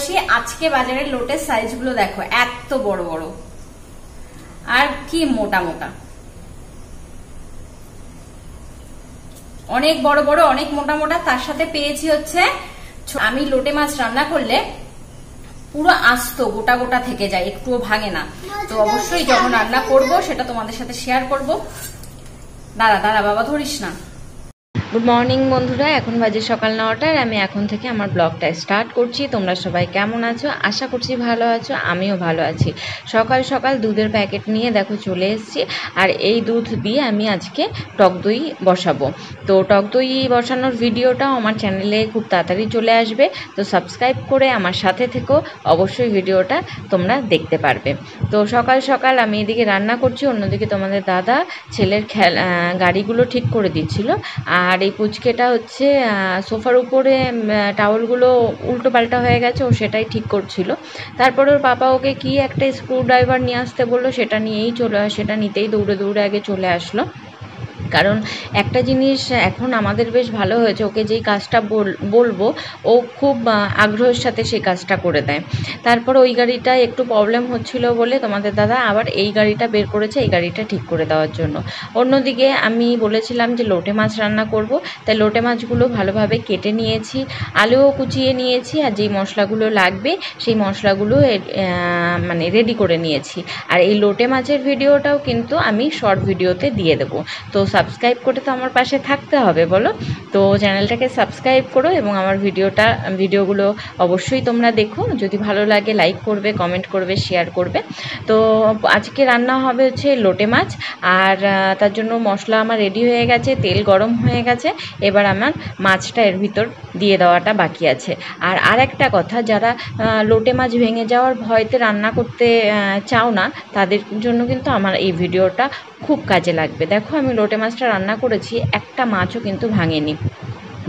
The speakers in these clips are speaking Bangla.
ভালোবাসি। আজকে বাজারের লোটের সাইজগুলো দেখো, এত বড় বড় আর কি মোটা মোটা, অনেক বড় বড় অনেক মোটা মোটা। তার সাথে পেয়েছি হচ্ছে, আমি লোটে মাছ রান্না করলে পুরো আস্ত গোটা গোটা থেকে যায়, একটুও ভাঙে না। তো অবশ্যই যখন রান্না করব সেটা তোমাদের সাথে শেয়ার করব। দাঁড়া দাঁড়া বাবা, ধরিস না। গুড মর্নিং বন্ধুরা, এখন বাজে সকাল 9টার। আমি এখন থেকে আমার ব্লগটা স্টার্ট করছি। তোমরা সবাই কেমন আছো? আশা করছি ভালো আছো, আমিও ভালো আছি। সকাল সকাল দুধের প্যাকেট নিয়ে দেখো চলে এসেছি। আর এই দুধ দিয়ে আমি আজকে টক দই বসাবো। তো টক দই বসানোর ভিডিওটাও আমার চ্যানেলে খুব তাড়াতাড়ি চলে আসবে। তো সাবস্ক্রাইব করে আমার সাথে থেকো, অবশ্যই ভিডিওটা তোমরা দেখতে পারবে। তো সকাল সকাল আমি এদিকে রান্না করছি, অন্যদিকে তোমাদের দাদা ছেলের গাড়িগুলো ঠিক করে দিচ্ছিল। আর এই পুচকেটা হচ্ছে সোফার উপরে টাওয়ালগুলো উল্টো পাল্টা হয়ে গেছে, ও সেটাই ঠিক করছিল। তারপরে ওর পাপা ওকে কি একটা স্ক্রু ড্রাইভার নিয়ে আসতে বললো, সেটা নিতেই দৌড়ে দৌড়ে আগে চলে আসলো। কারণ একটা জিনিস এখন আমাদের বেশ ভালো হয়েছে, ওকে যেই কাজটা বলবো ও খুব আগ্রহের সাথে সেই কাজটা করে দেয়। তারপর ওই গাড়িটা একটু প্রবলেম হচ্ছিল বলে তোমাদের দাদা আবার এই গাড়িটা বের করেছে, এই গাড়িটা ঠিক করে দেওয়ার জন্য। অন্যদিকে আমি বলেছিলাম যে লোটে মাছ রান্না করব, তাই লোটে মাছগুলো ভালোভাবে কেটে নিয়েছি, আলুও কুচিয়ে নিয়েছি, আর যেই মশলাগুলো লাগবে সেই মশলাগুলো মানে রেডি করে নিয়েছি। আর এই লোটে মাছের ভিডিওটাও কিন্তু আমি শর্ট ভিডিওতে দিয়ে দেবো। তো সাবস্ক্রাইব করে তো আমার পাশে থাকতে হবে বলো। তো চ্যানেলটাকে সাবস্ক্রাইব করো এবং আমার ভিডিওগুলো অবশ্যই তোমরা দেখো। যদি ভালো লাগে লাইক করবে, কমেন্ট করবে, শেয়ার করবে। তো আজকে রান্না হবে হচ্ছে লোটে মাছ। আর তার জন্য মশলা আমার রেডি হয়ে গেছে, তেল গরম হয়ে গেছে। এবার আমার মাছটা এর ভিতর দিয়ে দেওয়াটা বাকি আছে। আর একটা কথা, যারা লোটে মাছ ভেঙে যাওয়ার ভয়তে রান্না করতে চাও না, তাদের জন্য কিন্তু আমার এই ভিডিওটা খুব কাজে লাগবে। দেখো আমি লোটে মাছটা রান্না করেছি, একটা মাছও কিন্তু ভাঙেনি।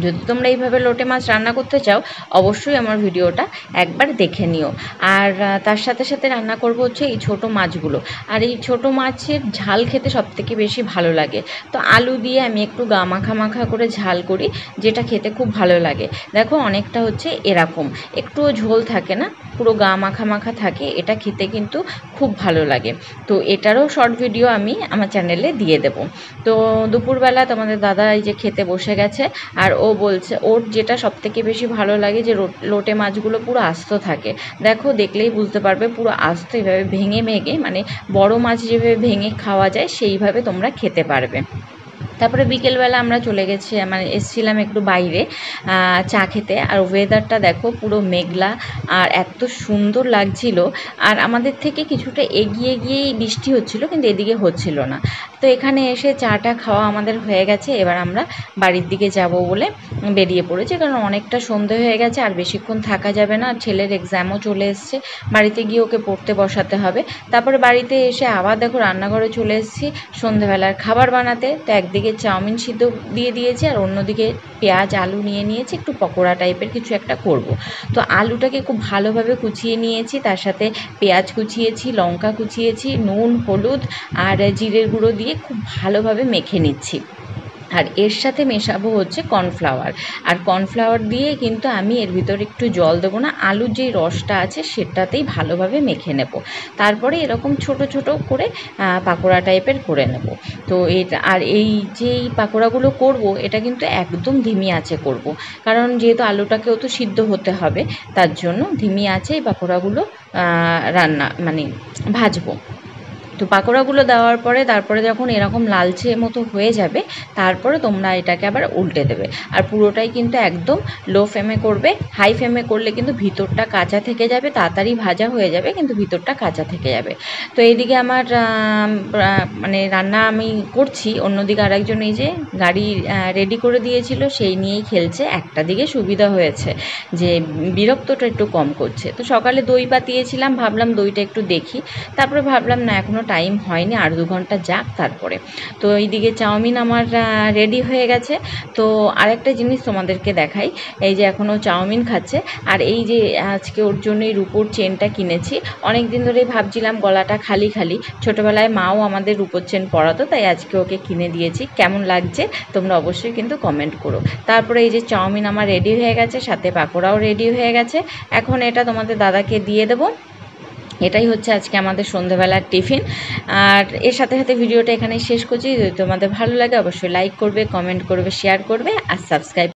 যদি তোমরা এইভাবে লোটে মাছ রান্না করতে চাও, অবশ্যই আমার ভিডিওটা একবার দেখে নিও। আর তার সাথে সাথে রান্না করব হচ্ছে এই ছোটো মাছগুলো। আর এই ছোটো মাছের ঝাল খেতে সবথেকে বেশি ভালো লাগে। তো আলু দিয়ে আমি একটু গা মাখা মাখা করে ঝাল করি, যেটা খেতে খুব ভালো লাগে। দেখো অনেকটা হচ্ছে এরকম, একটুও ঝোল থাকে না, পুরো গা মাখা মাখা থাকে, এটা খেতে কিন্তু খুব ভালো লাগে। তো এটারও শর্ট ভিডিও আমি আমার চ্যানেলে দিয়ে দেব। তো দুপুরবেলা তোমাদের দাদা এই যে খেতে বসে গেছে, আর ও বলছে ওর যেটা সবথেকে বেশি ভালো লাগে যে লোটে মাছগুলো পুরো আস্ত থাকে। দেখো দেখলেই বুঝতে পারবে, পুরো আস্ত এইভাবে ভেঙে ভেঙে, মানে বড় মাছ যেভাবে ভেঙে খাওয়া যায় সেইভাবে তোমরা খেতে পারবে। তারপরে বিকেলবেলা আমরা চলে গেছি, মানে এসছিলাম একটু বাইরে চা খেতে। আর ওয়েদারটা দেখো পুরো মেঘলা, আর এত সুন্দর লাগছিল। আর আমাদের থেকে কিছুটা এগিয়ে গিয়েই বৃষ্টি হচ্ছিল, কিন্তু এদিকে হচ্ছিল না। তো এখানে এসে চাটা খাওয়া আমাদের হয়ে গেছে। এবার আমরা বাড়ির দিকে যাব বলে বেরিয়ে পড়েছি, কারণ অনেকটা সন্ধে হয়ে গেছে, আর বেশিক্ষণ থাকা যাবে না। ছেলের এক্সামও চলে এসছে, বাড়িতে গিয়ে ওকে পড়তে বসাতে হবে। তারপরে বাড়িতে এসে আবার দেখো রান্নাঘরে চলে এসেছি সন্ধেবেলার খাবার বানাতে। তো একদিকে চাউমিন সিদ্ধ দিয়ে দিয়েছি, আর অন্যদিকে পেঁয়াজ আলু নিয়ে নিয়েছি, একটু পকোড়া টাইপের কিছু একটা করব। তো আলুটাকে খুব ভালোভাবে কুচিয়ে নিয়েছি, তার সাথে পেঁয়াজ কুচিয়েছি, লঙ্কা কুচিয়েছি, নুন হলুদ আর জিরের গুঁড়ো দিয়ে খুব ভালোভাবে মেখে নিচ্ছি। আর এর সাথে মেশাবো হচ্ছে কর্নফ্লাওয়ার। আর কর্নফ্লাওয়ার দিয়ে কিন্তু আমি এর ভিতরে একটু জল দেবো না, আলুর যেই রসটা আছে সেটাতেই ভালোভাবে মেখে নেব। তারপরে এরকম ছোট ছোট করে পাকোড়া টাইপের করে নেব। তো আর এই যেই পাকোড়াগুলো করব, এটা কিন্তু একদম ধিমি আঁচে করব, কারণ যেহেতু আলুটাকেও তো সিদ্ধ হতে হবে, তার জন্য ধিমি আঁচে এই পাকোড়াগুলো ভাজবো। তো পাকোড়াগুলো দেওয়ার পরে তারপরে যখন এরকম লালচে মতো হয়ে যাবে, তারপরে তোমরা এটাকে আবার উল্টে দেবে। আর পুরোটাই কিন্তু একদম লো ফ্লেমে করবে। হাই ফ্লেমে করলে কিন্তু ভিতরটা কাঁচা থেকে যাবে, তাড়াতাড়ি ভাজা হয়ে যাবে কিন্তু ভিতরটা কাঁচা থেকে যাবে। তো এইদিকে আমার মানে রান্না আমি করছি, অন্যদিকে আরেকজন এই যে গাড়ি রেডি করে দিয়েছিল সেই নিয়েই খেলছে। একটা দিকে সুবিধা হয়েছে যে বিরক্তটা একটু কম করছে। তো সকালে দই পাতিয়েছিলাম, ভাবলাম দইটা একটু দেখি, তারপরে ভাবলাম না এখনও টাইম হয়নি, আর 2 ঘন্টা যাক তারপরে। তো এইদিকে চাউমিন আমার রেডি হয়ে গেছে। তো আরেকটা জিনিস তোমাদেরকে দেখাই, এই যে এখনও চাউমিন খাচ্ছে। আর এই যে আজকে ওর জন্য এই রূপোর চেনটা কিনেছি, অনেক দিন ধরেই ভাবছিলাম গলাটা খালি খালি, ছোটোবেলায় মাও আমাদের রূপোর চেন পরাতো, তাই আজকে ওকে কিনে দিয়েছি। কেমন লাগছে তোমরা অবশ্যই কিন্তু কমেন্ট করো। তারপরে এই যে চাউমিন আমার রেডি হয়ে গেছে, সাথে পাকোড়াও রেডি হয়ে গেছে। এখন এটা তোমাদের দাদাকে দিয়ে দেবো। এটাই হচ্ছে আজকে আমাদের সন্ধ্যেবেলার টিফিন। আর এর সাথে সাথে ভিডিওটা এখানেই শেষ করছি। যদি তোমাদের ভালো লাগে অবশ্যই লাইক করবে, কমেন্ট করবে, শেয়ার করবে আর সাবস্ক্রাইব